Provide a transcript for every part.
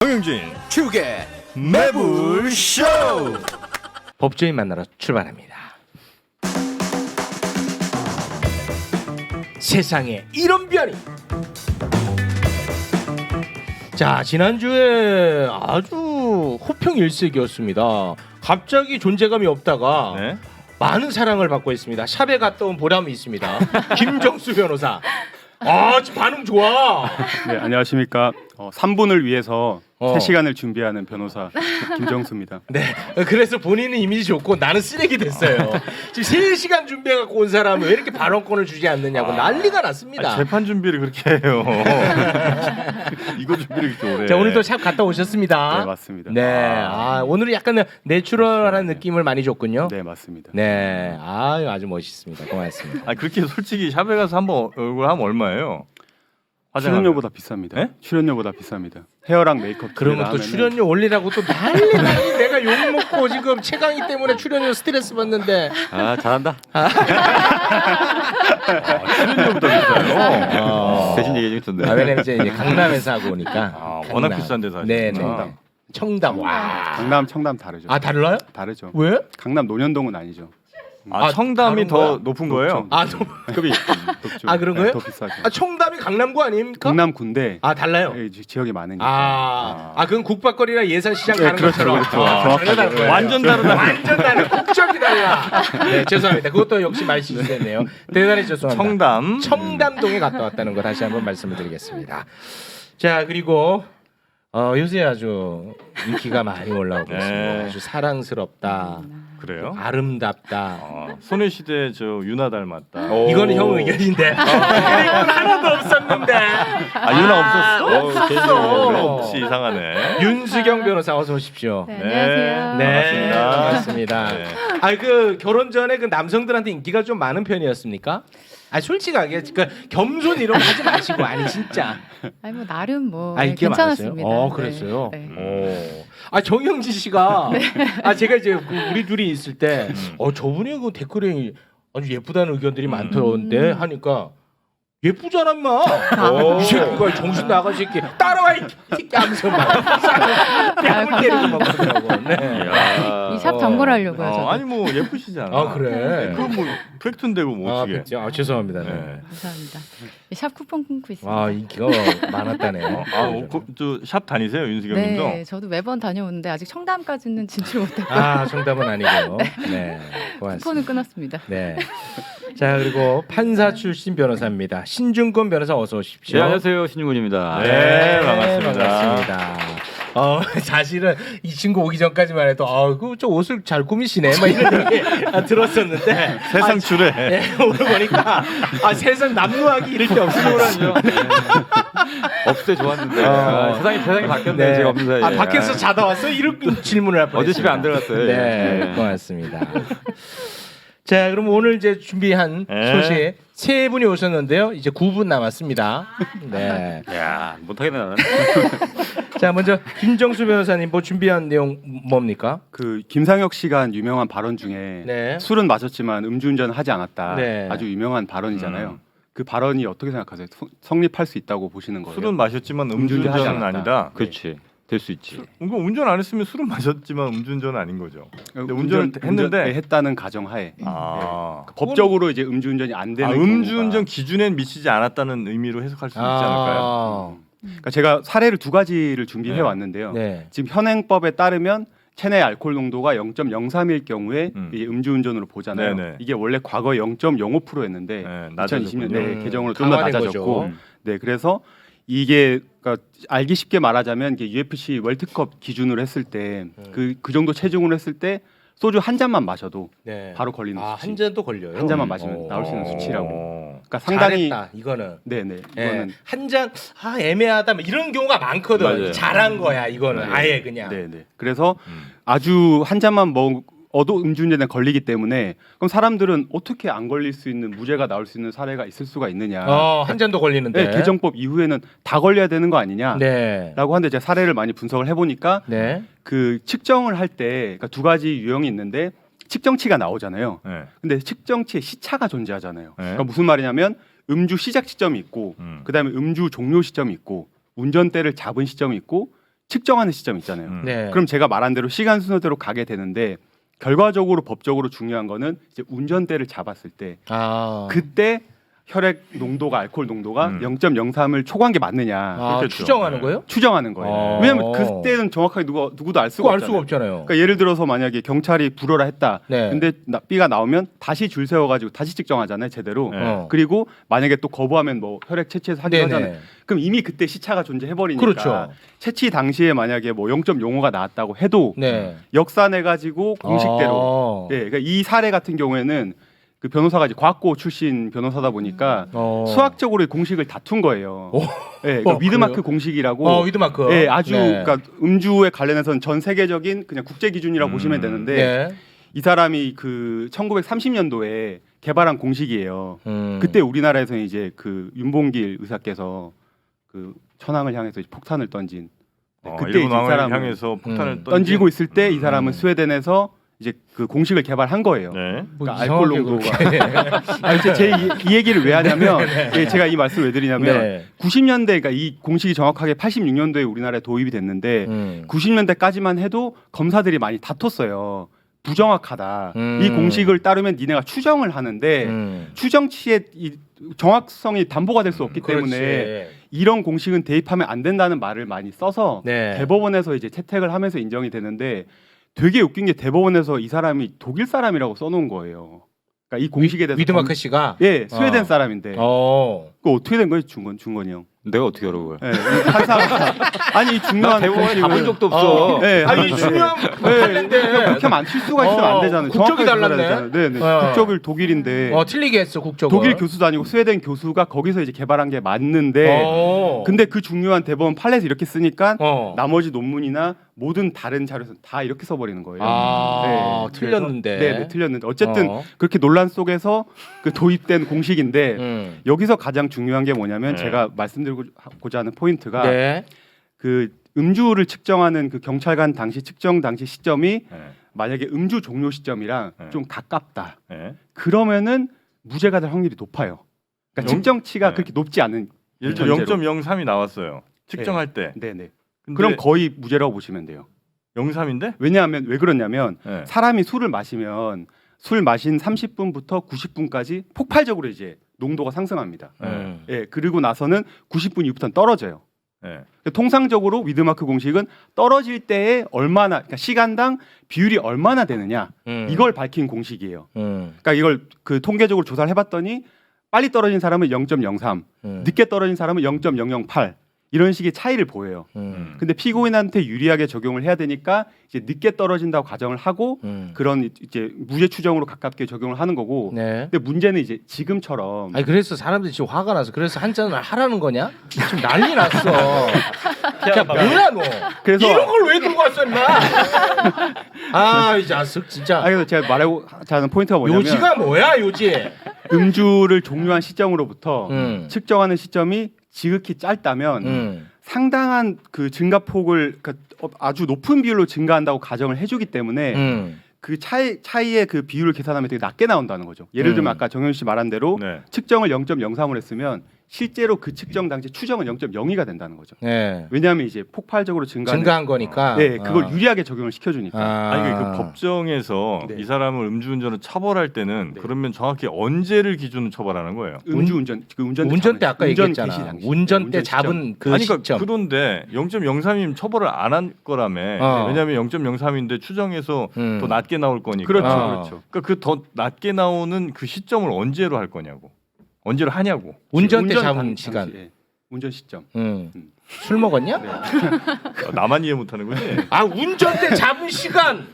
정영진 축의 매불쇼. 법조인 만나러 출발합니다. 세상에 이런 변이. 자, 지난주에 아주 호평일색이었습니다. 갑자기 존재감이 없다가 네. 많은 사랑을 받고 있습니다. 샵에 갔다 온 보람이 있습니다. 김정수 변호사. 아, 지금 반응 좋아. 네, 안녕하십니까. 3분을 위해서 3시간을 준비하는 변호사 김정수입니다. 네, 그래서 본인은 이미지 좋고 나는 쓰레기 됐어요. 지금 3시간 준비해갖고 온 사람은 왜 이렇게 발언권을 주지 않느냐고 난리가 났습니다. 재판 준비를 그렇게 해요. 이거 준비를 그렇게 오래. 자, 오늘도 샵 갔다 오셨습니다. 네, 맞습니다. 네, 오늘은 약간 내추럴한 느낌을 많이 줬군요. 네, 맞습니다. 네, 아주 멋있습니다. 고맙습니다. 그렇게 솔직히 샵에 가서 한번 얼굴 하면 얼마예요? 출연료보다 비쌉니다. 네? 출연료보다 비쌉니다. 헤어랑 메이크업 그러면 또 하면은 출연료 올리라고 또 난리 내가 욕 먹고 지금 최강희 때문에 출연료 스트레스 받는데. 아, 잘한다. 출연료보다 비싸요. 대신 얘기해 주던데. 왜냐면 이제 강남에서 하고 오니까. 워낙 비싼 데서 네, 하시구나. 네. 청담. 와. 강남, 청담 다르죠. 달라요? 다르죠. 왜? 강남 논현동은 아니죠. 청담이 다른 더 거야? 높은 거예요? 급이 높죠. 그런 거예요? 더 비싸죠. 청담이 강남구 아닙니까? 강남군데 달라요. 지역이 많으니까. 그건 국밥거리나 예산시장 가는 그렇죠, 것처럼. 그렇죠. 정확하게. 전혀 다른 거예요. 완전 다르다. 완전 다르다. 국적이 달라. 네, 죄송합니다. 그것도 역시 말실수했네요. 대단히 죄송합니다. 청담동에 갔다 왔다는 거 다시 한번 말씀을 드리겠습니다. 자, 그리고 요새 아주 인기가 많이 올라오고 있습니다. 아주 사랑스럽다. 그래요? 아름답다. 소녀시대 저 유나 닮았다. 이거는 형 의견인데. 이건 하나도 없었는데. 유나 없었어? 없었어. 없이 이상하네. 윤수경 변호사 어서 오십시오. 네, 안녕하세요. 네, 반갑습니다. 반갑습니다. 네. 그 결혼 전에 그 남성들한테 인기가 좀 많은 편이었습니까? 솔직하게 그 겸손 이런 거 하지 마시고 진짜. 아니 뭐 나름 뭐 인기가 괜찮았습니다. 많았어요? 그랬어요. 네. 정영진 씨가 제가 이제 우리 둘이 있을 때 저분이 그 댓글에 아주 예쁘다는 의견들이 많던데 하니까 예쁘잖아 인마. 이 새끼가 정신 나간 새끼 따라와 이 새끼 하면서 막 뺨을 때리고 막 그러더라고. 네. 이 샵 광고를 하려고요. 저도. 아니 뭐 예쁘시잖아. 그래. 그건 뭐 팩트인데고 뭐 어떻게? 죄송합니다. 네. 네. 감사합니다. 이 샵 쿠폰 끊고 있습니다. 인기가 많았다네요. 샵 다니세요, 윤수경 네, 님도? 저도 매번 다녀오는데 아직 청담까지는 진출 못했고 정답은 아니고요. 네, 고맙습니다. 쿠폰은 끊었습니다. 네. 자, 그리고 판사 출신 변호사입니다. 신중권 변호사 어서 오십시오. 네, 안녕하세요. 신중군입니다. 네, 반갑습니다. 사실은 이 친구 오기 전까지만 해도 저 옷을 잘 꾸미시네 막 이런 얘기 들었었는데 세상 출에. 네, 오늘 보니까 세상 남루하기 이럴 게 없으시더라고요. 없을 때 좋았는데 세상이 바뀌었네. 네. 제가 없는 사이에. 밖에서 자다 왔어? 이렇게 질문을 할 뻔했어요. 어제 집에 안 들어갔어요. 네, 고맙습니다. 자, 그럼 오늘 이제 준비한 소식 세 분이 오셨는데요. 이제 9분 남았습니다. 네. 야, 못하겠네 나는. 자, 먼저 김정수 변호사님 뭐 준비한 내용 뭡니까? 그 김상혁 씨가 한 유명한 발언 중에 네. 술은 마셨지만 음주운전 하지 않았다. 네. 아주 유명한 발언이잖아요. 그 발언이 어떻게 생각하세요? 성립할 수 있다고 보시는 거예요? 술은 마셨지만 음주운전 하지 음주운전은 않았다. 아니다. 그렇지. 될 수 있지. 이거 운전 안 했으면 술은 마셨지만 음주운전은 아닌 거죠. 근데 운전을 했는데 했다는 가정하에 법적으로 이제 음주운전이 안 되는 음주운전 경우가. 기준엔 미치지 않았다는 의미로 해석할 수 있지 않을까요? 그러니까 제가 사례를 두 가지를 준비해 왔는데요. 네. 지금 현행법에 따르면 체내 알코올 농도가 0.03일 경우에 이제 음주운전으로 보잖아요. 네네. 이게 원래 과거 0.05%였는데 네, 2020년에 개정으로 좀 더 강화된 낮아졌고, 거죠. 네 그래서 이게 그러니까 알기 쉽게 말하자면 이게 UFC 월드컵 기준으로 했을 때 그 정도 체중으로 했을 때 소주 한 잔만 마셔도 네. 바로 걸리는 수치. 한 잔도 걸려요. 한 잔만 마시면 나올 수 있는 수치라고. 그러니까 상당히 상당히 이거는. 네네 네. 이거는 한 잔 애매하다 뭐 이런 경우가 많거든. 맞아요. 잘한 거야 이거는 아예 그냥. 네네. 그래서 아주 한 잔만 먹어도 음주운전에 걸리기 때문에 그럼 사람들은 어떻게 안 걸릴 수 있는 무죄가 나올 수 있는 사례가 있을 수가 있느냐? 한 잔도 걸리는데. 네, 개정법 이후에는 다 걸려야 되는 거 아니냐? 네. 라고 하는데 제가 사례를 많이 분석을 해보니까 네. 그 측정을 할 때 그러니까 두 가지 유형이 있는데 측정치가 나오잖아요. 네. 근데 측정치에 시차가 존재하잖아요. 네. 그러니까 무슨 말이냐면 음주 시작 시점이 있고 그다음에 음주 종료 시점이 있고 운전대를 잡은 시점이 있고 측정하는 시점 있잖아요. 네. 그럼 제가 말한 대로 시간 순서대로 가게 되는데 결과적으로 법적으로 중요한 거는 이제 운전대를 잡았을 때 그때 혈액 농도가 알코올 농도가 0.03을 초과한 게 맞느냐 그렇게 추정하는 거예요? 추정하는 거예요. 왜냐하면 그때는 정확하게 누구도 알 수가 알 없잖아요. 수가 없잖아요. 그러니까 예를 들어서 만약에 경찰이 불어라 했다. 네. 근데 B가 나오면 다시 줄 세워가지고 다시 측정하잖아요, 제대로. 네. 그리고 만약에 또 거부하면 뭐 혈액 채취해서 하긴 네네. 하잖아요. 그럼 이미 그때 시차가 존재해버리니까. 그렇죠. 채취 당시에 만약에 뭐 0.05가 나왔다고 해도 네. 역산해가지고 공식대로. 예, 그러니까 이 사례 같은 경우에는 그 변호사가 이제 과학고 출신 변호사다 보니까 수학적으로 공식을 다툰 거예요. 예, 그러니까 위드마크 그래요? 공식이라고. 위드마크. 예, 아주 네. 그러니까 음주에 관련해서는 전 세계적인 그냥 국제 기준이라고 보시면 되는데 네. 이 사람이 그 1930년도에 개발한 공식이에요. 그때 우리나라에서는 이제 그 윤봉길 의사께서 그 천황을 향해서 이제 폭탄을 던진. 그때 이제 이 일본 왕을 사람을 향해서 폭탄을 던지고 있을 때 이 사람은 스웨덴에서 이제 그 공식을 개발한 거예요. 네. 뭐 그러니까 알코올 농도가. 아니, 이 얘기를 왜 하냐면 예, 제가 이 말씀을 왜 드리냐면 네. 90년대 그러니까 이 공식이 정확하게 86년도에 우리나라에 도입이 됐는데 90년대까지만 해도 검사들이 많이 다퉜어요. 부정확하다. 이 공식을 따르면 니네가 추정을 하는데 추정치의 이 정확성이 담보가 될 수 없기 때문에 이런 공식은 대입하면 안 된다는 말을 많이 써서 네. 대법원에서 이제 채택을 하면서 인정이 되는데 되게 웃긴 게 대법원에서 이 사람이 독일 사람이라고 써놓은 거예요. 그러니까 이 공식에 대해서 위드마크 씨가 예 스웨덴 사람인데 그거 어떻게 된 거예요 중건이 형? 내가 어떻게 알아 그걸? 예, 판사 아니 이 중요한 대법원에 가본 공식을- 적도 없어. 예, 아니 중요한 판인데 그렇게 하면 안 칠 수가 있으면 안 되잖아요. 국적이 정확하게 달랐네. 알아야 되잖아요. 네네. 국적을 독일인데 틀리게 했어 국적을. 독일 교수도 아니고 스웨덴 교수가 거기서 이제 개발한 게 맞는데 근데 그 중요한 대법원 판례에서 이렇게 쓰니까 나머지 논문이나 모든 다른 자료에서 다 이렇게 써버리는 거예요. 네, 틀렸는데. 네, 틀렸는데 어쨌든 그렇게 논란 속에서 그 도입된 공식인데 여기서 가장 중요한 게 뭐냐면 제가 말씀드리고자 하는 포인트가 네. 그 음주를 측정하는 그 경찰관 당시 측정 당시 시점이 네. 만약에 음주 종료 시점이랑 네. 좀 가깝다. 네. 그러면은 무죄가 될 확률이 높아요. 그러니까 측정치가 네. 그렇게 높지 않은 0.03이 나왔어요. 측정할 때. 네네. 근데 그럼 거의 무죄라고 보시면 돼요. 03인데? 왜냐하면 왜 그러냐면 네. 사람이 술을 마시면 술 마신 30분부터 90분까지 폭발적으로 이제 농도가 상승합니다. 예, 그리고 나서는 90분 이후부터는 떨어져요. 네. 통상적으로 위드마크 공식은 떨어질 때에 얼마나 그러니까 시간당 비율이 얼마나 되느냐 이걸 밝힌 공식이에요. 그러니까 이걸 그 통계적으로 조사를 해봤더니 빨리 떨어진 사람은 0.03, 늦게 떨어진 사람은 0.008 이런 식의 차이를 보여요. 근데 피고인한테 유리하게 적용을 해야 되니까 이제 늦게 떨어진다고 가정을 하고 그런 이제 무죄 추정으로 가깝게 적용을 하는 거고. 네. 근데 문제는 이제 지금처럼 아니 그래서 사람들이 지금 화가 나서 그래서 한 잔을 하라는 거냐? 지금 난리 났어. 야 뭐야 너? 그래서 이런 걸 왜 들고 왔어 임마? 이 자식 진짜. 그래서 제가 말하고자 하는 포인트가 뭐냐면 요지가 뭐야 요지? 음주를 종료한 시점으로부터 측정하는 시점이 지극히 짧다면 상당한 그 증가폭을 그러니까 아주 높은 비율로 증가한다고 가정을 해주기 때문에 그 차이의 그 비율을 계산하면 되게 낮게 나온다는 거죠. 예를 들면 아까 정현 씨 말한 대로 네. 측정을 0.03으로 했으면 실제로 그 측정 당시 추정은 0.02가 된다는 거죠. 네. 왜냐하면 이제 폭발적으로 증가한 거니까. 네, 그걸 유리하게 적용을 시켜주니까. 아니 그 법정에서 네. 이 사람을 음주운전을 처벌할 때는 네. 그러면 정확히 언제를 기준으로 처벌하는 거예요? 음주운전 그 운전대 아까 운전 얘기했잖아. 개시 당시. 운전대 운전 시점. 잡은 그 아니 시점. 그러니까 그런데 0.03이면 처벌을 안 한 거라며. 왜냐하면 0.03인데 추정해서 더 낮게 나올 거니까. 그렇죠, 그렇죠. 그러니까 그 더 낮게 나오는 그 시점을 언제로 할 거냐고. 언제로 하냐고. 운전대 운전 잡은 당시, 시간. 예. 운전 시점. 술 먹었냐? 나만 이해 못하는 거지. 운전대 잡은 시간.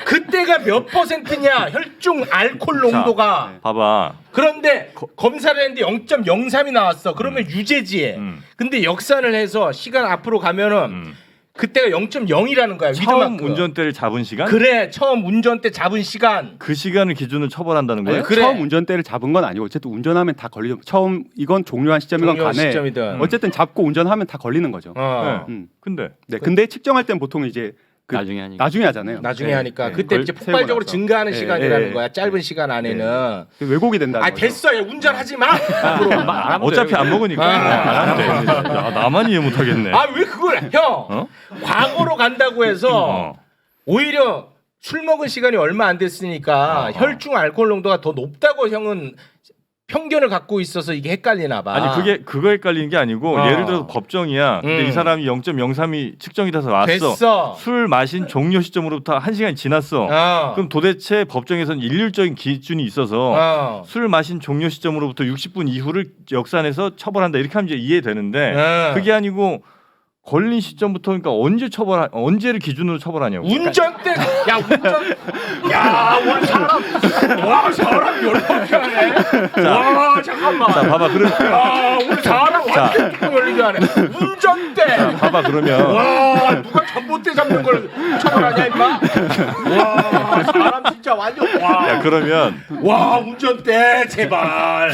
그때가 몇 %냐 혈중 알코올 농도가. 봐봐. 그런데 검사를 했는데 0.03이 나왔어. 그러면 유죄지. 근데 역산을 해서 시간 앞으로 가면은 그때가 0.0이라는 거야. 처음 위드마크. 운전대를 잡은 시간? 그래 처음 운전대 잡은 시간. 그 시간을 기준으로 처벌한다는 거예요? 아니, 그래. 처음 운전대를 잡은 건 아니고 어쨌든 운전하면 다 걸리죠. 처음 이건 종료한 시점이건 종료한 간에 시점이든. 어쨌든 잡고 운전하면 다 걸리는 거죠. 네. 음. 근데 네, 근데 측정할 땐 보통 이제 나중에 하니까. 나중에 하잖아요. 나중에 네, 하니까 네. 그때 걸 이제 세우고 폭발적으로 나서. 증가하는 네, 시간이라는 네, 거야. 짧은 네. 시간 안에는. 왜곡이 된다는 아 거죠. 됐어요. 운전하지 마. 앞으로. 어차피 안 먹으니까 안 하면 돼. 야, 나만 이해 못하겠네. 아 왜 그걸 해? 형? 어? 과거로 간다고 해서 오히려 술 먹은 시간이 얼마 안 됐으니까 혈중 알코올 농도가 더 높다고 형은 편견을 갖고 있어서 이게 헷갈리나 봐. 아니 그거 헷갈리는 게 아니고 어. 예를 들어서 법정이야. 근데 이 사람이 0.03이 측정이 돼서 왔어. 됐어. 술 마신 종료 시점으로부터 1시간이 지났어. 그럼 도대체 법정에서는 일률적인 기준이 있어서 술 마신 종료 시점으로부터 60분 이후를 역산해서 처벌한다 이렇게 하면 이제 이해되는데 그게 아니고 걸린 시점부터 그러니까 언제를 기준으로 처벌하냐고. 운전대 야 오늘 사람 열받게 하네. 와 잠깐만. 자 봐봐 그럼 오늘 사람 완전 뚜껑 열리게 하네. 운전대. 봐봐 그러면 와 누가 전봇대 잡는 걸 처벌하냐 임마. 와 사람 진짜 완전 야 그러면 와 운전대 제발.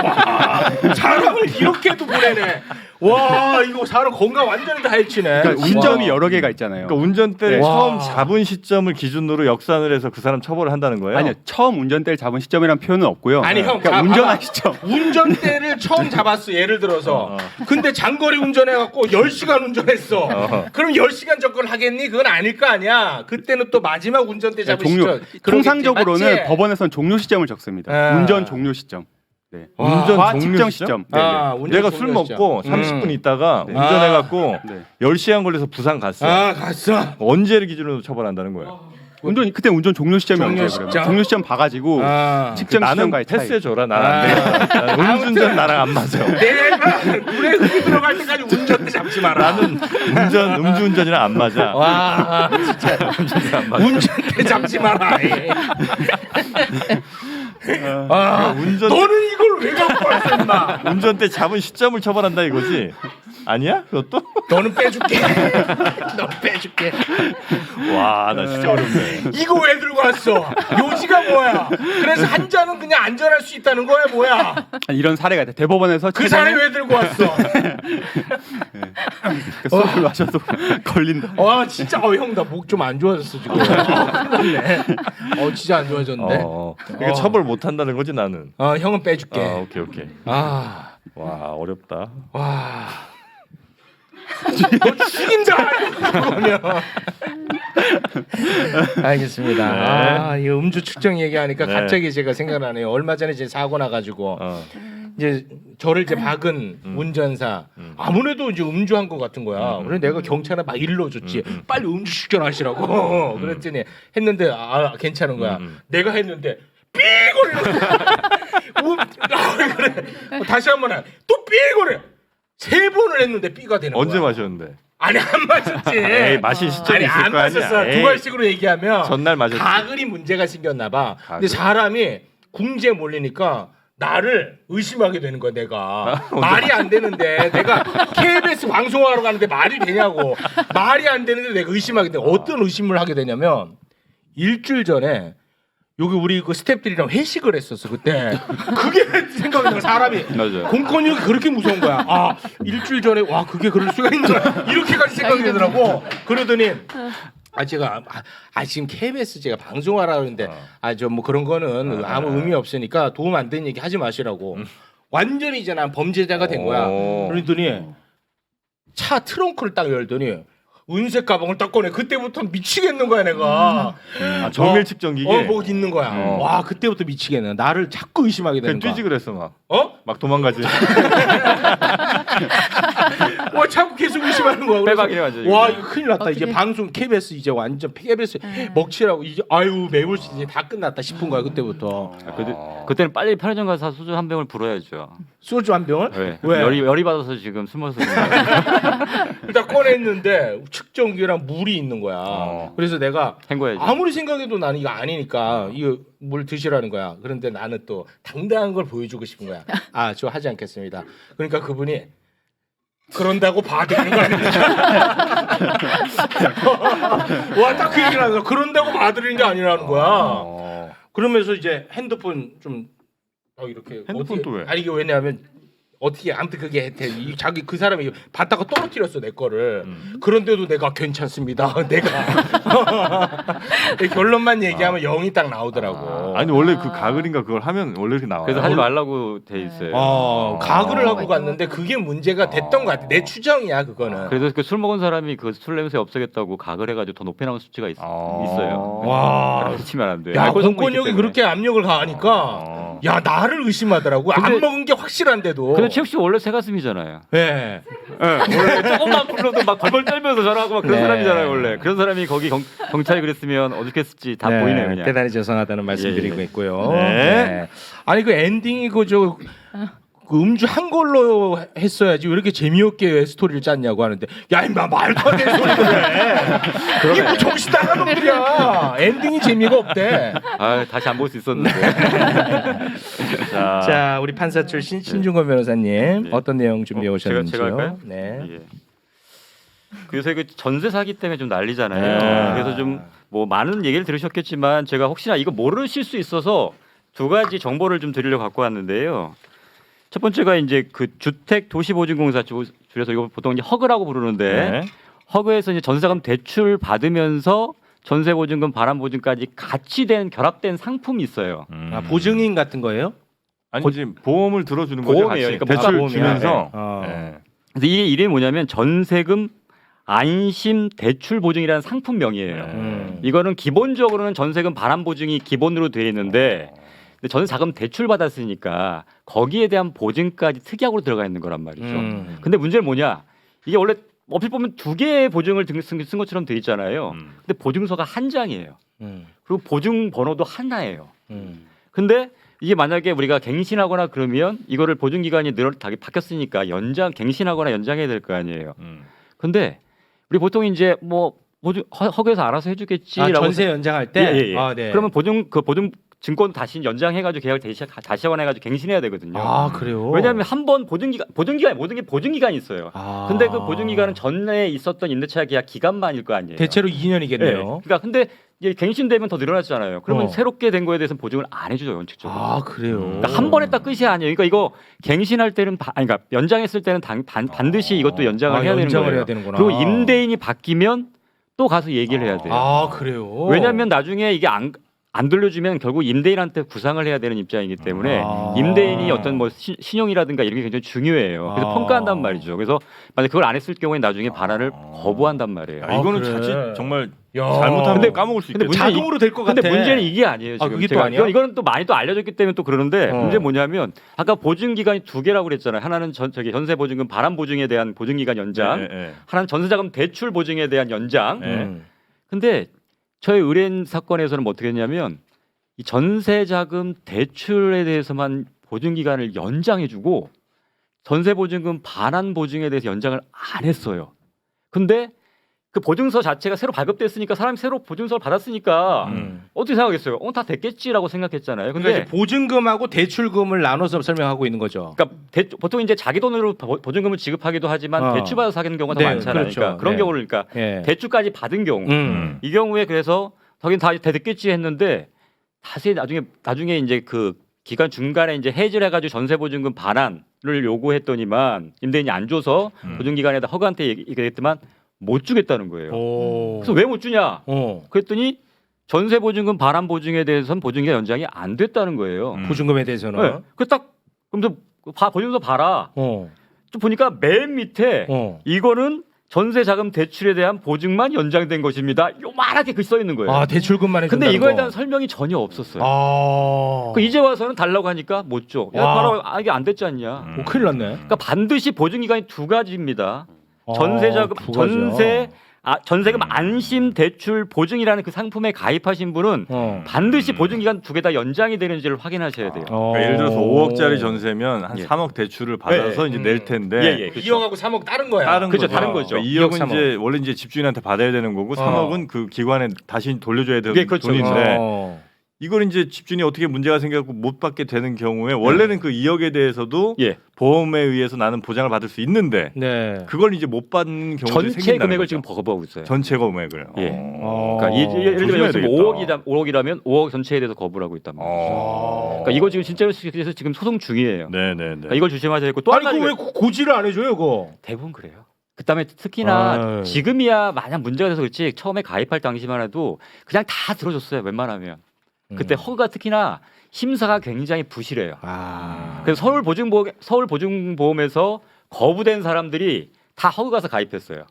와 사람을 이렇게도 보내네. 와 이거 사람 건강 완전히 다 해치네. 그러니까 운점이 와. 여러 개가 있잖아요. 그러니까 운전대를 네. 처음 와. 잡은 시점을 기준으로 역산을 해서 그 사람 처벌을 한다는 거예요. 아니요, 처음 운전대를 잡은 시점이라는 표현은 없고요. 아니 형 그러니까 운전한 시점. 운전대를 처음 잡았어 예를 들어서 근데 장거리 운전해갖고 10시간 운전했어 그럼 10시간 접근을 하겠니? 그건 아닐 거 아니야. 그때는 또 마지막 운전대 잡은 시점 통상적으로는 그러겠지, 맞지? 법원에서는 종료 시점을 적습니다. 운전 종료 시점. 네. 운전 과 종료 측정 시점? 시점. 네, 아, 네. 운전 내가 술 종료 먹고 시점. 30분 있다가 네. 운전해갖고 네. 10시간 걸려서 부산 갔어. 갔어 언제를 기준으로 처벌한다는 거야? 그때 운전 종료 시점이 종료 언제예요? 시점. 그러면? 종료 시점 봐가지고 측정 나는 시점과의 차이. 패스해줘라. 나는 음주운전 나랑 안 맞아. 내가 눈에 흙이 들어갈 때까지 운전대 잡지 마라. 나는 음주운전이랑 안 맞아. 와 진짜 운전대 잡지 마라. 너는 이걸 왜 갖고 왔어 임마. 운전대 잡은 시점을 처벌한다 이거지? 아니야? 그것도? 너는 빼줄게. 너 빼줄게. 와, 나 진짜 어렵네. 이거 왜 들고 왔어? 요지가 뭐야? 그래서 한 잔은 그냥 안전할 수 있다는 거야 뭐야? 이런 사례가 있다. 대법원에서 그 사람이 왜 들고 왔어? 술을 마셔도 걸린다. 와 진짜 형 나 목 좀 안 좋아졌어 지금. 큰일 났네. 진짜 안 좋아졌는데. 이게 처벌 못 한다는 거지 나는. 형은 빼줄게. 오케이. 와 어렵다. 너 죽인다. 그러면. 알겠습니다. 네. 이 음주 측정 얘기하니까 네. 갑자기 제가 생각나네요. 얼마 전에 제 사고 나가지고 이제 저를 이제 박은 운전사 아무래도 이제 음주한 것 같은 거야. 그래서 내가 경찰에 막 일러줬지. 빨리 음주 측정하시라고. 그랬더니 했는데 괜찮은 거야. 내가 했는데 삐거리는 그래. 다시 한 번 해. 또 삐거려. 3번을 했는데 삐가 되는 거야. 언제 마셨는데? 아니 안 마셨지. 에이, 마신 시점이 있을 안 거 아니야. 마셨어. 에이. 두발식으로 얘기하면 전날 마셨지. 가글이 문제가 생겼나 봐. 근데 가글? 사람이 궁지에 몰리니까 나를 의심하게 되는 거야 내가. 말이 안 되는데 내가 KBS 방송하러 가는데 말이 되냐고. 말이 안 되는데 내가 의심하게 돼. 어떤 의심을 하게 되냐면 일주일 전에 여기 우리 그 스태프들이랑 회식을 했었어 그때. 그게 생각이 나. 사람이 맞아요. 공권력이 그렇게 무서운 거야. 일주일 전에 와 그게 그럴 수가 있나 이렇게까지 생각이 되더라고. 그러더니 제가 지금 KBS 제가 방송하라 그러는데 저 뭐 그런 거는 아무 의미 없으니까 도움 안 되는 얘기 하지 마시라고. 완전히 이제 난 범죄자가 된 거야. 그러더니 차 트렁크를 딱 열더니 은색 가방을 딱 꺼내. 그때부터 미치겠는 거야 내가. 정밀 측정기기. 뭐 있는 거야. 와 그때부터 미치겠는. 나를 자꾸 의심하게 되는 거야. 뛰지 그랬어 막. 막 도망가지. 자꾸 계속 의심하는 거야. 빼박이래 완전히. 와 이거 큰일 났다. 어떻게? 이제 방송 KBS 이제 완전 KBS 먹칠하고 이제 매울 수 이제 다 끝났다 싶은 거야 그때부터. 그때는 빨리 편의점 가서 소주 한 병을 불어야죠. 소주 한 병을? 네. 왜? 열이 받아서 지금 숨어서 일단 꺼냈는데 측정기랑 물이 있는 거야. 그래서 내가 헹궈야죠. 아무리 생각해도 나는 이거 아니니까 이거 물 드시라는 거야. 그런데 나는 또 당당한 걸 보여주고 싶은 거야. 저 하지 않겠습니다. 그러니까 그분이 그런다고 봐드리는 거 아닙니까? 와 딱 그 얘기를 하는 거야. 그런다고 봐드리는 게 아니라는 거야. 그러면서 이제 핸드폰 좀 이렇게 핸드폰 또 왜? 아니 이게 왜냐하면 어떻게 아무튼 그게 혜택. 자기 그 사람이 받다가 떨어뜨렸어 내 거를. 그런데도 내가 괜찮습니다. 내가 결론만 얘기하면 0이 딱 나오더라고. 아니 원래 그 가글인가 그걸 하면 원래 이렇게 나와요. 그래서 하지 말라고 돼 있어요. 가글을 하고 갔는데 그게 문제가 됐던 것 같아. 내 추정이야 그거는. 그래서 그 술 먹은 사람이 그 술 냄새 없애겠다고 가글 해가지고 더 높이 나온 수치가 있어요. 와. 그렇게 치면 안 돼요. 야, 알코올 성분이 공권력이 있기 때문에. 그렇게 압력을 가하니까 야 나를 의심하더라고. 안 먹은 게 확실한데도. 근데 최욱 씨 원래 새가슴이잖아요. 네. 원래 조금만 불러도 막 벌벌 떨면서 전화하고 막 그런 네. 사람이잖아요 원래. 그런 사람이 거기 경찰이 그랬으면 어떻겠을지 다 보이네요 그냥. 대단히 죄송하다는 말씀드리고 예. 있고요. 네. 아니 그 엔딩이 그저 그 음주 한 걸로 했어야지 왜 이렇게 재미없게 스토리를 짰냐고 하는데 야 임마 말도 안 되는 소리를 해. 이게 뭐 정신 나간 놈들이야. 엔딩이 재미가 없대. 아 다시 안 볼 수 있었는데. 자 우리 판사 출신 신중권 변호사님 어떤 내용 준비해 오셨는지요? 제가 할까요? 네. 예. 그래서 그 전세 사기 때문에 좀 난리잖아요. 그래서 좀 뭐 많은 얘기를 들으셨겠지만 제가 혹시나 이거 모르실 수 있어서 두 가지 정보를 좀 드리려고 갖고 왔는데요. 첫 번째가 이제 그 주택도시보증공사 줄여서 이거 보통 이제 허그라고 부르는데 네. 허그에서 이제 전세자금 대출 받으면서 전세보증금 반환보증까지 같이 된 결합된 상품이 있어요. 아, 보증인 같은 거예요? 아니 지금 보험을 들어주는 거죠. 보험이에요. 같이. 그러니까 대출 보험이야. 주면서. 네. 네. 그래서 이게 이름이 뭐냐면 전세금 안심 대출 보증이라는 상품명이에요. 이거는 기본적으로는 전세금 반환 보증이 기본으로 되어 있는데 근데 전세 자금 대출 받았으니까 거기에 대한 보증까지 특약으로 들어가 있는 거란 말이죠. 근데 문제는 뭐냐? 이게 원래 어플 보면 두 개의 보증을 쓴 것처럼 돼 있잖아요. 근데 보증서가 한 장이에요. 그리고 보증 번호도 하나예요. 근데 이게 만약에 우리가 갱신하거나 그러면 이거를 보증 기간이 바뀌었으니까 갱신하거나 연장해야 될 거 아니에요. 근데 우리 보통 이제 뭐 보증 허그에서 알아서 해주겠지라고 전세 연장할 때. 예, 예. 아, 네. 그러면 보증 증권 다시 연장해가지고 계약을 다시 하거나 해가지고 갱신해야 되거든요. 아 그래요? 왜냐하면 한 번 모든 게 보증 기간이 있어요. 근데 그 보증 기간은 전에 있었던 임대차 계약 기간만일 거 아니에요. 대체로 2년이겠네요. 네. 그러니까 근데 이제 갱신되면 더 늘어났잖아요. 그러면 어. 새롭게 된 거에 대해서는 보증을 안 해주죠 원칙적으로. 아 그래요. 그러니까 한 번에 딱 끝이 아니에요. 그러니까 이거 갱신할 때는 그러니까 연장했을 때는 반드시 이것도 연장을 해야 되는 연장을 거예요. 해야 되는구나. 그리고 임대인이 바뀌면 또 가서 얘기를 해야 돼요. 아 그래요. 왜냐하면 나중에 이게 안 돌려주면 결국 임대인한테 구상을 해야 되는 입장이기 때문에 임대인이 어떤 뭐 신용이라든가 이런 게 굉장히 중요해요. 그래서 평가한단 말이죠. 그래서 만약 그걸 안 했을 경우에 나중에 반환을 거부한단 말이에요. 야, 이거는 그래. 자칫 정말 야. 잘못하면 근데- 까먹을 수 근데 있겠다. 문제는 자동으로 될 것 같아. 근데 문제는 이게 아니에요. 지금 그게 또 아니야? 이거는 또 많이 또 알려졌기 때문에 또 그러는데 문제 뭐냐면 아까 보증 기간이 두 개라고 그랬잖아요. 하나는 전세 보증금 반환 보증에 대한 보증 기간 연장, 네, 네. 하나는 전세자금 대출 보증에 대한 연장. 네. 근데 저희 의뢰인 사건에서는 뭐 어떻게 했냐면 이 전세자금 대출에 대해서만 보증 기간을 연장해주고 전세보증금 반환 보증에 대해서 연장을 안 했어요. 근데 그 보증서 자체가 새로 발급됐으니까 사람이 새로 보증서를 받았으니까 어떻게 생각하겠어요? 다 됐겠지라고 생각했잖아요. 그러니까 근데 이제 보증금하고 대출금을 나눠서 설명하고 있는 거죠. 그러니까 보통 이제 자기 돈으로 보증금을 지급하기도 하지만 대출받아서 하는 경우가 더 네, 많잖아요. 그렇죠. 그러니까 그런 네. 경우를 그러니까 예. 대출까지 받은 경우 이 경우에 그래서 자기는 다 됐겠지 했는데 다시 나중에 이제 그 기간 중간에 이제 해지를 해가지고 전세보증금 반환을 요구했더니만 임대인이 안 줘서 보증기간에다 허가한테 얘기했더만 못 주겠다는 거예요. 그래서 왜 못 주냐? 그랬더니 전세보증금 반환 보증에 대해서는 보증기간 연장이 안 됐다는 거예요. 보증금에 대해서는. 네. 그래서 보증서 봐라. 좀 보니까 맨 밑에 이거는 전세자금 대출에 대한 보증만 연장된 것입니다. 요만하게 글 써 있는 거예요. 아 대출금만 해준다는 근데 이거에 거. 대한 설명이 전혀 없었어요. 아. 그 이제 와서는 달라고 하니까 못 줘. 야, 와. 바로 이게 안 됐지 않냐. 큰일 났네. 그러니까 반드시 보증 기간이 두 가지입니다. 두 가지야. 전세금 안심 대출 보증이라는 그 상품에 가입하신 분은 반드시 보증 기간 두 개 다 연장이 되는지를 확인하셔야 돼요. 그러니까 예를 들어서 5억짜리 전세면 한 예. 3억 대출을 받아서 예, 이제 낼 텐데 예, 그렇죠. 2억하고 3억 다른 거야. 다른 그렇죠, 거죠. 다른 거죠. 2억은 2억, 이제 원래 이제 집주인한테 받아야 되는 거고 3억은 그 기관에 다시 돌려줘야 되는 예, 그렇죠. 돈인데 이걸 이제 집주인이 어떻게 문제가 생겨서 못 받게 되는 경우에 원래는 그 2억에 대해서도 예. 보험에 의해서 나는 보장을 받을 수 있는데 네. 그걸 이제 못 받는 경우도 전체 생긴다는 금액을 거죠. 지금 거부하고 있어요. 전체 금액을. 예. 어. 그러니까 예를 들면 조심해야 지금 되겠다. 5억이라면 5억 전체에 대해서 거부를 하고 있단 말이죠. 그러니까 이거 지금 진짜로 그래서 지금 소송 중이에요. 네네네. 그러니까 이걸 조심하셔야 되고 또 한 아니 가지 그거 왜 고지를 안 해줘요, 그거? 대부분 그래요. 그다음에 특히나 아유. 지금이야 만약 문제가 돼서 그렇지 처음에 가입할 당시만 해도 그냥 다 들어줬어요. 웬만하면. 그때 허그가 특히나 심사가 굉장히 부실해요. 그래서 서울보증보험에서 거부된 사람들이 다 허그 가서 가입했어요.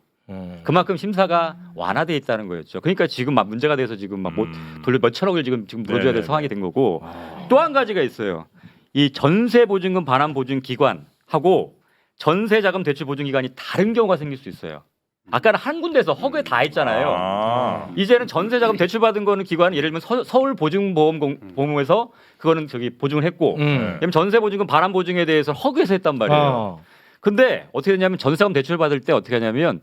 그만큼 심사가 완화돼 있다는 거였죠. 그러니까 지금 막 문제가 돼서 지금 막 못 돌려 몇 천억을 지금 물어줘야 될 네네네. 상황이 된 거고 또 한 가지가 있어요. 이 전세보증금 반환보증 기관하고 전세자금 대출 보증 기관이 다른 경우가 생길 수 있어요. 아까는 한 군데서 허그에 다 했잖아요. 이제는 전세자금 대출 받은 거는 기관 예를 들면 서울보증보험에서 그거는 저기 보증을 했고, 그다음에 전세보증금 반환보증에 대해서 허그에서 했단 말이에요. 근데 어떻게 되냐면 전세자금 대출 받을 때 어떻게 하냐면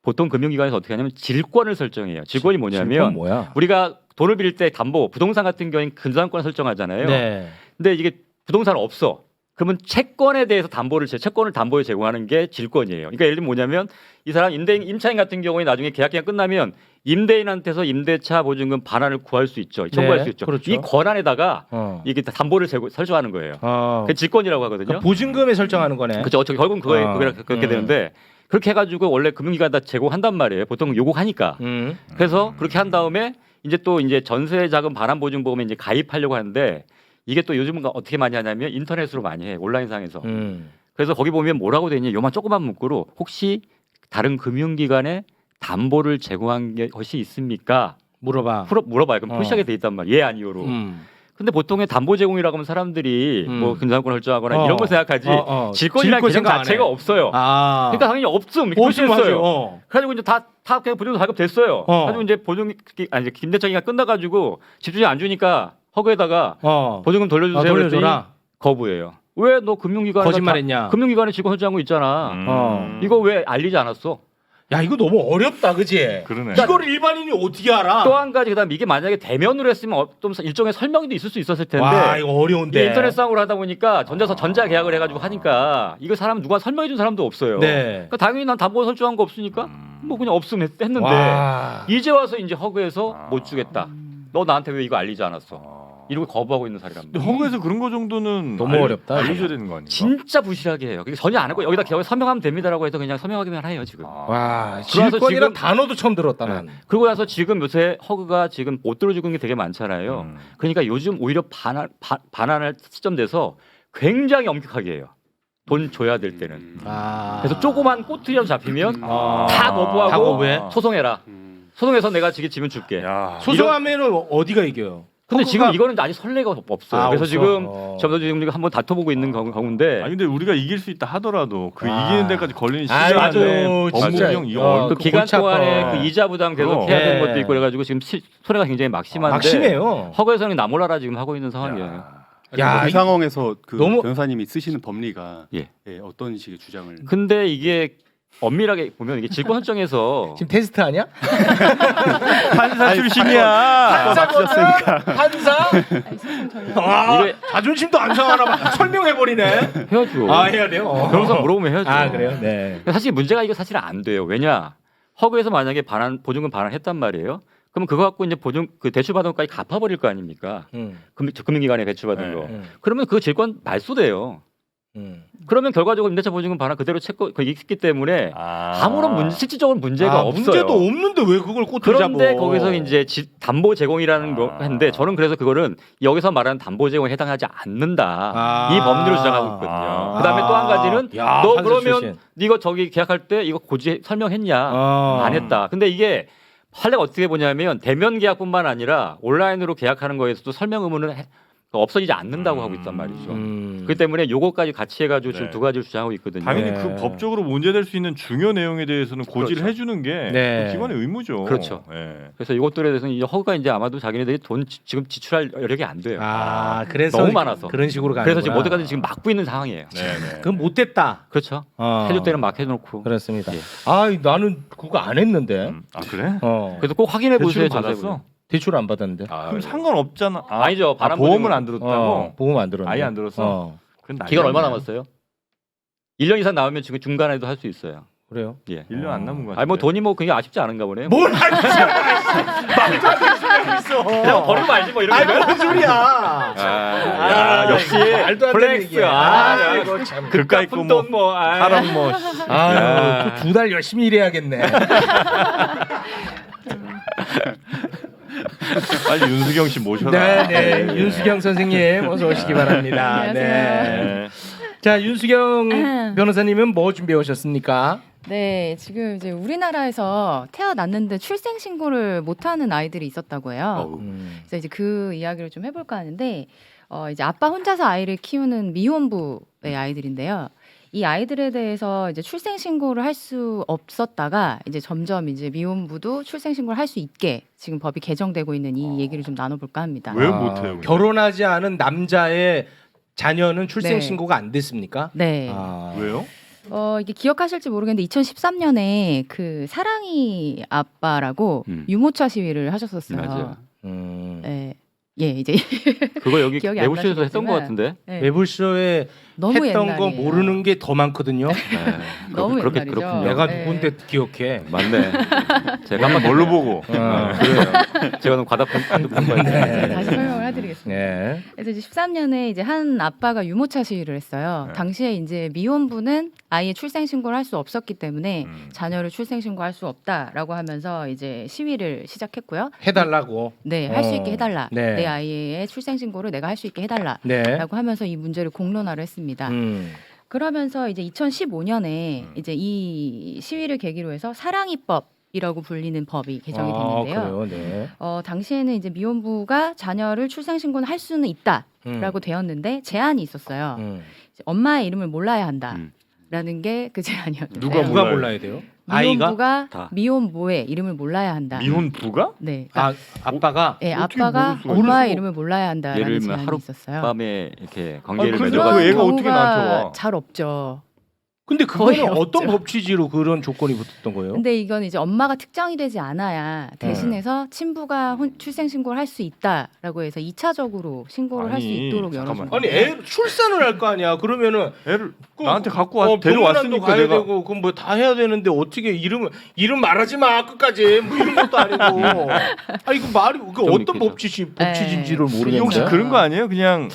보통 금융기관에서 어떻게 하냐면 질권을 설정해요. 질권이 뭐냐면 뭐야? 우리가 돈을 빌릴 때 담보, 부동산 같은 경우에는 근저당권을 설정하잖아요. 네. 근데 이게 부동산 없어. 그러면 채권에 대해서 채권을 담보에 제공하는 게 질권이에요. 그러니까 예를 들면 뭐냐면 이 사람 임차인 같은 경우에 나중에 계약 기간 끝나면 임대인한테서 임대차 보증금 반환을 구할 수 있죠. 청구할 네, 수 있죠. 그렇죠. 이 권한에다가 이게 담보를 설정하는 거예요. 그 질권이라고 하거든요. 그러니까 보증금에 설정하는 거네. 그렇죠. 결국은 그렇게 되는데 그렇게 해가지고 원래 금융기관 다 제공한단 말이에요. 보통 요구하니까. 그래서 그렇게 한 다음에 이제 전세자금 반환보증보험에 이제 가입하려고 하는데 이게 또 요즘은 어떻게 많이 하냐면 인터넷으로 많이 해 온라인상에서. 그래서 거기 보면 뭐라고 돼 있냐 요만 조그만 문구로 혹시 다른 금융기관에 담보를 제공한 것이 있습니까? 물어봐요. 그럼 표시하게 돼 있단 말이에요. 예 아니요로. 근데 보통의 담보 제공이라고 하면 사람들이 뭐 근저당권 설정하거나 이런 걸 생각하지 질권이라는 개념 생각 안 자체가 해. 없어요. 그러니까 당연히 없음 이렇게 표시했어요. 그래가지고 이제 다 그냥 보증금 발급됐어요. 그래가지고 이제 김대창이가 끝나가지고 집주인이 안 주니까 허그에다가 보증금 돌려주세요. 돌려줘라. 거부해요. 왜 너 금융기관에 거짓말했냐? 금융기관에 직권 설정한 거 있잖아. 이거 왜 알리지 않았어? 야 이거 너무 어렵다, 그지? 그러네. 이걸 일반인이 어떻게 알아? 또 한 가지 그다음 이게 만약에 대면으로 했으면 좀 일종의 설명도 있을 수 있었을 텐데. 와 이거 어려운데. 이게 인터넷상으로 하다 보니까 전자 계약을 해가지고 하니까 이거 사람 누가 설명해 준 사람도 없어요. 네. 그러니까 당연히 난 담보 설정한 거 없으니까 뭐 그냥 없으면 했는데 와. 이제 와서 이제 허그에서 못 주겠다. 너 나한테 왜 이거 알리지 않았어? 이러고 거부하고 있는 사례랍니다. 근데 허그에서 그런 거 정도는 너무 어렵다. 알려줘야 되는 거 아닌가? 진짜 부실하게 해요. 그게 전혀 안 하고 여기다 서명하면 됩니다라고 해서 그냥 서명하기만 해요 지금. 와 그래서 질권이란 지금- 단어도 처음 들었다 난. 그러고 나서 지금 요새 허그가 지금 못 들어주고 있는 게 되게 많잖아요. 그러니까 요즘 오히려 반환할 시점 돼서 굉장히 엄격하게 해요. 돈 줘야 될 때는. 그래서 조그만 꼬투리라도 잡히면 다 거부하고 다 거부해? 소송해라. 소송해서 내가 지금 줄게. 야. 소송하면은 어디가 이겨요? 근데 허그가- 지금 이거는 아직 선례가 없어요. 그래서 없어? 지금 저도 지금 한번 다퉈보고 있는 가운데 아니 근데 우리가 이길 수 있다 하더라도 그 아. 이기는 데까지 걸리는 아이고, 시간에 진짜. 법무용 이거 그 기간 골치 아파. 동안에 그 이자 부담 계속 해야 되는 네. 것도 있고 그래가지고 지금 손해가 굉장히 막심한데 막심해요. 허그에서는 나 몰라라 지금 하고 있는 상황이에요. 야, 그 이- 상황에서 그 너무- 변호사님이 쓰시는 법리가 예. 어떤 식의 주장을 근데 이게 엄밀하게 보면 이게 질권 설정에서 지금 테스트 하냐? 판사 출신이야. 판사? 아니, 소송 전략. 아, 이거- 자존심도 안 상하나 봐. 설명해 버리네. 해야죠. 해야 돼요. 변호사 물어보면 해야죠. 그래요? 네. 사실 문제가 이거 사실 안 돼요. 왜냐 허그에서 만약에 보증금 반환했단 말이에요. 그러면 그거 갖고 이제 그 대출 받은 것까지 갚아버릴 거 아닙니까? 금융기관에 대출 받은 거. 그러면 그 질권 말소돼요. 그러면 결과적으로 임대차 보증금 반환 그대로 채권 있기 때문에 아무런 실질적으로 문제가 없어요. 문제도 없는데 왜 그걸 꼬투리 잡어? 그런데 거기서 이제 담보 제공이라는 거 했는데 저는 그래서 그거는 여기서 말하는 담보 제공에 해당하지 않는다. 이 법리로 주장하고 있거든요. 그다음에 또 한 가지는 야, 너 판사 그러면 출신. 네가 저기 계약할 때 이거 고지 설명했냐? 안 했다. 근데 이게 판례가 어떻게 보냐면 대면 계약뿐만 아니라 온라인으로 계약하는 거에서도 설명 의무는 없어지지 않는다고 하고 있단 말이죠. 그렇기 때문에 요거까지 같이 해가지고 지금 네. 두 가지를 주장하고 있거든요. 당연히 네. 그 법적으로 문제될 수 있는 중요 내용에 대해서는 고지를 그렇죠. 해주는 게 네. 그 기관의 의무죠. 그렇죠. 예. 그래서 이것들에 대해서는 이제 허그가 이제 아마도 자기네들이 돈 지금 지출할 여력이 안 돼요. 그래서 너무 많아서. 그런 식으로 가는 그래서 지금 어디까지 지금 막고 있는 상황이에요. 네네. 그건 못됐다. 그렇죠. 해줄 때는 막 해놓고. 그렇습니다. 예. 나는 그거 안 했는데. 그래? 그래서 꼭 확인해 보세요. 대출은 받았어? 대출 안 받았는데. 그럼 상관없잖아. 아니죠. 보험을 안 들었다고? 보험 안 들었는데. 아예 안 들었어. 그건 기간 얼마 난리였네. 남았어요? 1년 이상 나오면 지금 중간에도 할 수 있어요. 그래요? 예. 1년 안 남은 거 같아. 아니 뭐 돈이 뭐 그게 아쉽지 않은가 보네요. 뭘 말도 안 되는 소리 있어. 그냥 버리고 말지 뭐 이런 아니 거. 뭔 소리야. 야, 역시 말도 안 되는 플렉스. 얘기야. 이거 참. 그까 있고 뭐 푼돈 뭐. 사람 뭐 아유, 또 2달 열심히 일해야겠네. 빨리 윤수경 씨 모셔라. 네, 윤수경 선생님 어서 오시기 바랍니다. 안녕하세요. 네. 자, 윤수경 변호사님은 뭐 준비해 오셨습니까? 네, 지금 이제 우리나라에서 태어났는데 출생 신고를 못하는 아이들이 있었다고 해요. 그래서 이제 그 이야기를 좀 해볼까 하는데 이제 아빠 혼자서 아이를 키우는 미혼부의 아이들인데요. 이 아이들에 대해서 이제 출생 신고를 할 수 없었다가 이제 점점 이제 미혼부도 출생 신고를 할 수 있게 지금 법이 개정되고 있는 이 얘기를 좀 나눠볼까 합니다. 왜 못해요? 근데? 결혼하지 않은 남자의 자녀는 출생 네. 신고가 안 됐습니까? 네. 왜요? 이게 기억하실지 모르겠는데 2013년에 그 사랑이 아빠라고 음. 유모차 시위를 하셨었어요. 맞아요. 네. 예, 이제 그거 여기 기억이 안 내부쇼에서 했던 것 나시겠지만. 같은데. 네. 매불쇼에 너무 했던 거 옛날이에요. 모르는 게 더 많거든요. 너무 그렇게 옛날이죠. 그렇군요. 내가 네. 누군데 기억해. 맞네. 제가 한번 뭘로 보고? 그래요. 제가 너무 과다한 거예요. 네, 다시 설명을 해드리겠습니다. 네. 그래서 이제 13년에 이제 한 아빠가 유모차 시위를 했어요. 네. 당시에 이제 미혼부는 아이의 출생 신고를 할 수 없었기 때문에 음. 자녀를 출생 신고할 수 없다라고 하면서 이제 시위를 시작했고요. 해달라고. 네, 할 수 있게 해달라. 네. 내 아이의 출생 신고를 내가 할 수 있게 해달라. 네. 라고 하면서 이 문제를 공론화를 했습니다. 그러면서 이제 2015년에 이제 이 시위를 계기로 해서 사랑이법이라고 불리는 법이 개정이 됐는데요. 그래요. 네. 당시에는 이제 미혼부가 자녀를 출생 신고는 할 수는 있다라고 되었는데 제한이 있었어요. 이제 엄마의 이름을 몰라야 한다라는 게 그 제한이었는데 누가 누가 몰라요? 몰라야 돼요? 아이가? 미혼부가 다. 미혼모의 이름을 몰라야 한다. 미혼부가? 네. 아, 아빠가 네, 어떻게 아빠가 모를 수가 엄마의 있어? 이름을 몰라야 한다라는 예를 들면 제한이 하루 있었어요. 밤에 이렇게 관계를 근데 맺어가지고 그 애가 어떻게 경우가 나한테 와? 잘 없죠. 근데 거의 그거는 어떤 없죠. 법 취지로 그런 조건이 붙었던 거예요? 근데 이건 이제 엄마가 특정이 되지 않아야 대신해서 친부가 출생 신고를 할 수 있다라고 해서 2차적으로 신고를 할 수 아니, 있도록 열어준 잠깐만. 아니 거예요. 애 출산을 할 거 아니야. 그러면은 애를 그- 나한테 갖고 와 병원도 데려왔으니까 가야 내가 되고 그럼 뭐 다 해야 되는데 어떻게 이름 말하지 마 끝까지 뭐 이런 것도 아니고 아니 그 말이 그 좀 어떤 있겠죠. 법 취지인지를 이게 모르겠는데 혹시 그런 거 아니에요? 그냥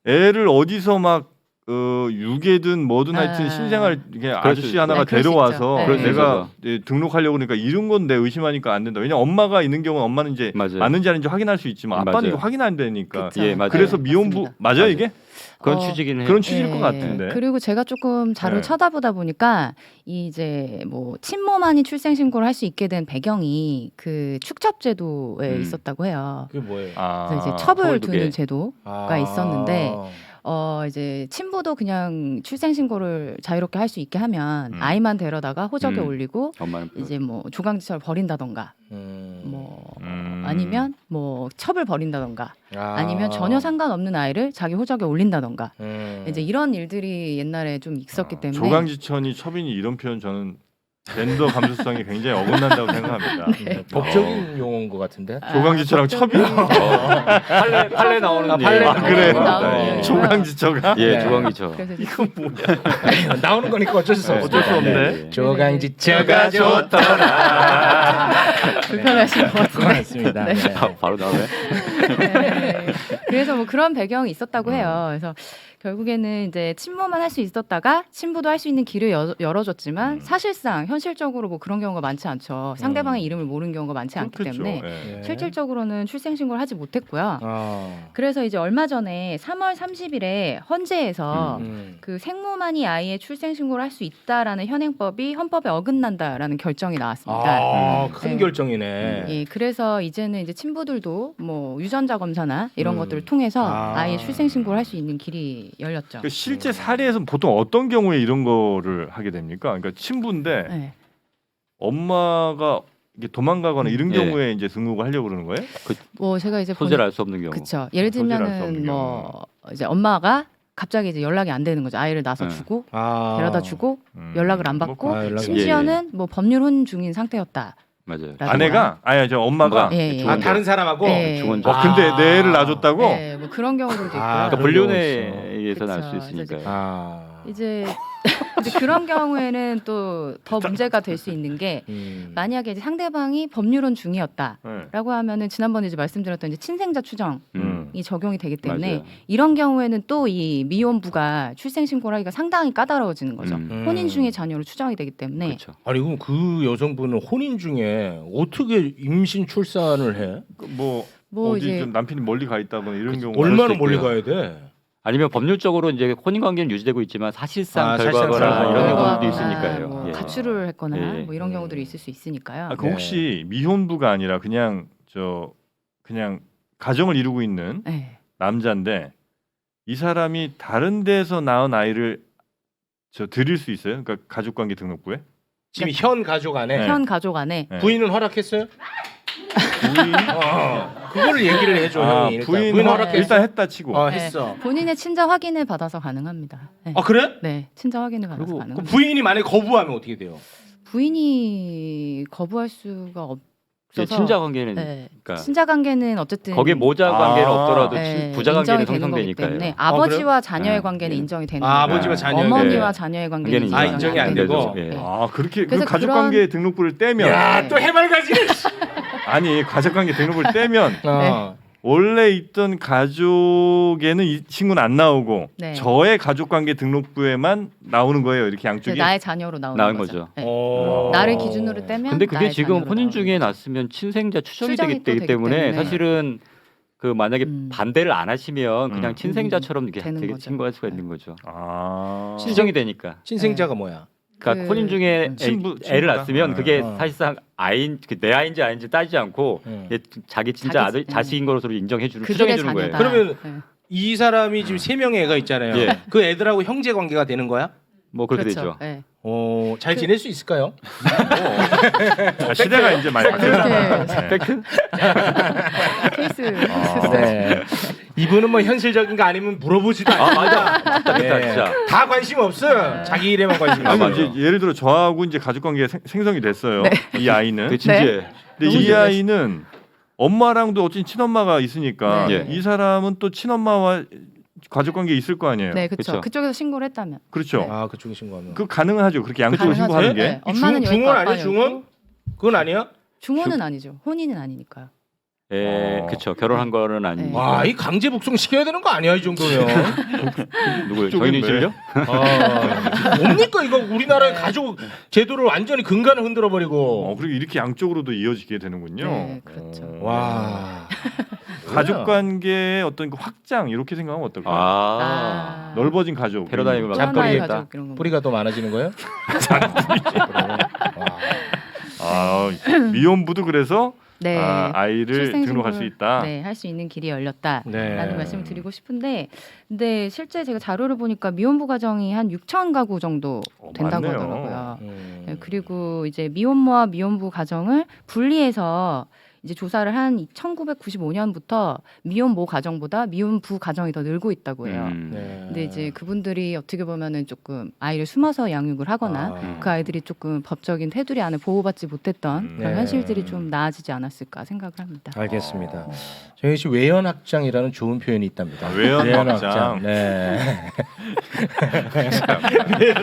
애를 어디서 막 유괴든 뭐든 하여튼 아. 신생아를 이게 그럴 수 아저씨 있죠. 하나가 네, 그럴 수 데려와서 있죠. 네. 그래서 그럴 수 내가 등록하려고 그러니까 이런 건 내 의심하니까 안 된다. 왜냐 엄마가 있는 경우는 엄마는 이제 맞아요. 맞는지 아닌지 확인할 수 있지만 아빠는 맞아요. 이거 확인 안 되니까. 그쵸. 예, 맞아요. 그래서 미혼부 맞습니다. 맞아요 맞아요. 이게? 그런 어, 취지긴 해요. 그런 취지일 것 예. 같은데. 그리고 제가 조금 자료를 네. 쳐다보다 보니까 이제 뭐 친모만이 출생 신고를 할 수 있게 된 배경이 그 축첩제도에 있었다고 해요. 그게 뭐예요? 그래서 이제 첩을 첩을 두게. 두는 제도가 있었는데 이제 친부도 그냥 출생 신고를 자유롭게 할 수 있게 하면 아이만 데려다가 호적에 올리고 엄마는 이제 뭐 조강지처를 버린다던가 뭐 아니면 뭐 첩을 버린다던가 아니면 전혀 상관없는 아이를 자기 호적에 올린다던가 이제 이런 일들이 옛날에 좀 있었기 때문에 조강지천이 첩이니 이런 표현 저는 젠더 감수성이 굉장히 어긋난다고 생각합니다. 법적인 용어인 것 같은데. 조강지처랑 첩이? 팔레 나오는 팔레 예. 아 그래? 나오는 조강지처가? 예, 네. 조광기죠. 그래서 이제 이건 뭐야? 나오는 거니까 어쩔 수 없어. 어쩔 수 없네. 네. 조강지처가 좋더라. 불편하신 것 같은데. 고맙습니다. 네. 네. 바로 나오네. 네. 그래서 뭐 그런 배경이 있었다고 해요. 그래서 결국에는 이제 친모만 할 수 있었다가 친부도 할 수 있는 길을 열어줬지만 사실상 현실적으로 뭐 그런 경우가 많지 않죠. 상대방의 이름을 모르는 경우가 많지 않기 그렇겠죠. 때문에 예. 실질적으로는 출생신고를 하지 못했고요. 어. 그래서 이제 얼마 전에 3월 30일에 헌재에서 그 생모만이 아이의 출생신고를 할 수 있다라는 현행법이 헌법에 어긋난다라는 결정이 나왔습니다. 큰 네. 결정이네. 예, 그래서 이제는 이제 친부들도 뭐 유전자 검사나 이런 것들을 통해서 아이의 출생 신고를 할 수 있는 길이 열렸죠. 그 실제 사례에서는 보통 어떤 경우에 이런 거를 하게 됩니까? 그러니까 친부인데 네. 엄마가 이게 도망가거나 이런 예. 경우에 이제 등록을 하려고 그러는 거예요? 뭐 제가 이제 소재를 알 수 없는 경우. 그렇죠. 예를 소재를 알수 없는 들면은 뭐 이제 엄마가 갑자기 이제 연락이 안 되는 거죠. 아이를 낳아서 네. 주고 데려다 주고 연락을 안 받고 아, 연락이- 심지어는 뭐 법률 혼중인 상태였다. 맞아요. 아내가 아니 저 엄마가 예, 예. 아 다른 사람하고. 예. 중원자. 근데 내 애를 놔줬다고? 네, 뭐 그런 경우들도 있고요. 그러니까 그런 불륜에 경우 의해서 날 수 그쵸. 있으니까요. 이제 그런 경우에는 또 더 문제가 될 수 있는 게 만약에 이제 상대방이 법률혼 중이었다라고 네. 하면은 지난번에 이제 말씀드렸던 이제 친생자 추정이 적용이 되기 때문에 맞아요. 이런 경우에는 또 이 미혼부가 출생 신고를 하기가 상당히 까다로워지는 거죠. 혼인 중의 자녀로 추정이 되기 때문에 그렇죠. 아니 그럼 그 여성분은 혼인 중에 어떻게 임신 출산을 해? 뭐 뭐 어디 이제 좀 남편이 멀리 가 있다거나 이런 경우 얼마나 멀리 가야 돼? 아니면 법률적으로 이제 혼인 관계는 유지되고 있지만 사실상 사실상 결과거나 이런 결과거나 경우도 있으니까요. 뭐 예. 가출을 했거나 예. 뭐 이런 경우들이 있을 수 있으니까요. 그 혹시 미혼부가 아니라 그냥 가정을 이루고 있는 네. 남자인데 이 사람이 다른 데서 낳은 아이를 드릴 수 있어요? 그러니까 가족관계 등록부에? 지금 현 가족 안에 네. 현 가족 안에 네. 부인은 허락했어요? 부인 그거를 얘기를 해줘 형이. 일단. 부인 허락했어? 일단 했다 치고 했어. 본인의 친자 확인을 받아서 가능합니다. 네. 아 그래? 네, 친자 확인을 받아서 그리고 가능합니다. 그 부인이 만약 거부하면 어떻게 돼요? 부인이 거부할 수가 이제 없어서 친자 관계는 네. 그러니까 친자 관계는 어쨌든 거기에 모자 관계는 없더라도 네, 부자 관계는 인정이 되는 거기 형성되니까요. 때문에 아버지와 자녀의 네. 관계는 인정이 되는 아, 거고 아버지와 자녀의 어머니와 관계. 자녀의 관계는 관계는 인정이 안 되고. 예. 네. 그렇게 그 그래서 가족관계 등록부를 떼면 야 또 해맑아지네. 아니 가족관계 등록부를 떼면 어. 원래 있던 가족에는 이 친구는 안 나오고 네. 저의 가족관계 등록부에만 나오는 거예요. 이렇게 양쪽이. 나의 자녀로 나오는 나은 거죠. 거죠. 네. 어. 나를 기준으로 떼면 근데 그게 나의 지금 자녀로 혼인 나오는 중에 거죠. 났으면 친생자 추정이 추정이 되기 또 되기 때문에 때문에. 사실은 그 만약에 음. 반대를 안 하시면 그냥 친생자처럼 이렇게 되는 되게 거죠. 신고할 수가 있는 거죠. 아. 추정이 되니까. 친생자가 뭐야? 그러니까 그- 혼인 중에 친부다? 애를 낳았으면 그게 어. 사실상 내 아이인지 아닌지 따지지 않고 얘 자기 진짜 자기- 아들 자식인 것으로 인정해 주는 그들의 추정해 주는 거예요. 자녀다. 그러면 네. 이 사람이 지금 3명의 애가 있잖아요. 예. 그 애들하고 형제 관계가 되는 거야? 뭐 그렇게 그렇죠. 되죠. 네. 잘 지낼 수 있을까요? 시대가 이제 많이 바뀌었잖아요. 네. 팩트? 케이스 네. 이분은 뭐 현실적인 거 아니면 물어보지도 않습니다. 맞다, 진짜. 다 관심 없어요. 자기 일에만 관심 아니, 있어요. 이제 예를 들어 저하고 이제 가족관계가 생성이 됐어요. 이 아이는. 되게 진지해. 근데 이 아이는 엄마랑도 어쨌든 친엄마가 있으니까 네. 이 사람은 또 친엄마와 가족관계 있을 거 아니에요. 네, 그렇죠. 그쵸. 그쪽에서 신고를 했다면. 그렇죠. 네. 아 그쪽에 신고하면. 그 가능은 하죠. 그렇게 양쪽으로 가능하죠. 신고하는 게. 네. 엄마는 여기 중원 아니야? 아빠는 중원? 여기고. 그건 아니야? 중혼은 아니죠. 혼인은 아니니까요. 예, 그렇죠. 결혼한 거는 아니고. 네. 와, 이 강제 복송 시켜야 되는 거 아니야 이 정도면? 누구요? 쪽은 저희는 왜? 실려? 뭡니까 이거 우리나라의 가족 제도를 완전히 근간을 흔들어 버리고. 그리고 이렇게 양쪽으로도 이어지게 되는군요. 네, 그렇죠. 와. 가족관계의 어떤 그 확장 이렇게 생각하면 어떨까요? 아. 넓어진 가족. 패러다임을 또한 잠깐만 나의 있다. 가족 이런 거. 뿌리가 더 많아지는 거예요? 미혼부도 그래서 네. 아이를 출생 등록할 수 신고를, 있다. 네, 할 수 있는 길이 열렸다라는 네. 말씀을 드리고 싶은데, 근데 실제 제가 자료를 보니까 미혼부 가정이 한 6천 가구 정도 된다고 많네요. 하더라고요. 네, 그리고 이제 미혼모와 미혼부 가정을 분리해서 이제 조사를 한 1995년부터 미혼모 가정보다 미혼부 가정이 더 늘고 있다고 해요. 네. 근데 이제 그분들이 어떻게 보면은 조금 아이를 숨어서 양육을 하거나 그 아이들이 조금 법적인 테두리 안에 보호받지 못했던 그런 네. 현실들이 좀 나아지지 않았을까 생각을 합니다. 알겠습니다. 정희 씨 외연 확장이라는 좋은 표현이 있답니다. 외연 확장. 네.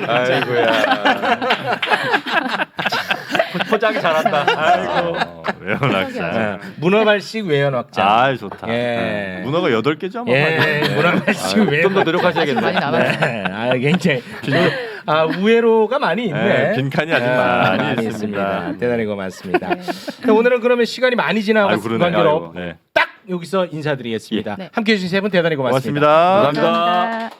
아이고야. 포장이 잘한다. 아이고. 외연 확장. 네. 문어발식 외연 확장. 아, 좋다. 예. 문어가 8개죠, 아마. 예, 문어발식 외연. 좀 더 노력하셔야겠네. 많이 남았어요. 네. 아, 굉장히 우회로가 많이 있네. 네, 빈칸이 아주 많이 있습니다. 대단히 고맙습니다. 자, 오늘은 그러면 시간이 많이 지나고 아이고, 그러네. 관계로 아이고, 네. 딱 여기서 인사드리겠습니다. 네. 함께해 주신 세 분 대단히 고맙습니다. 고맙습니다. 감사합니다. 감사합니다.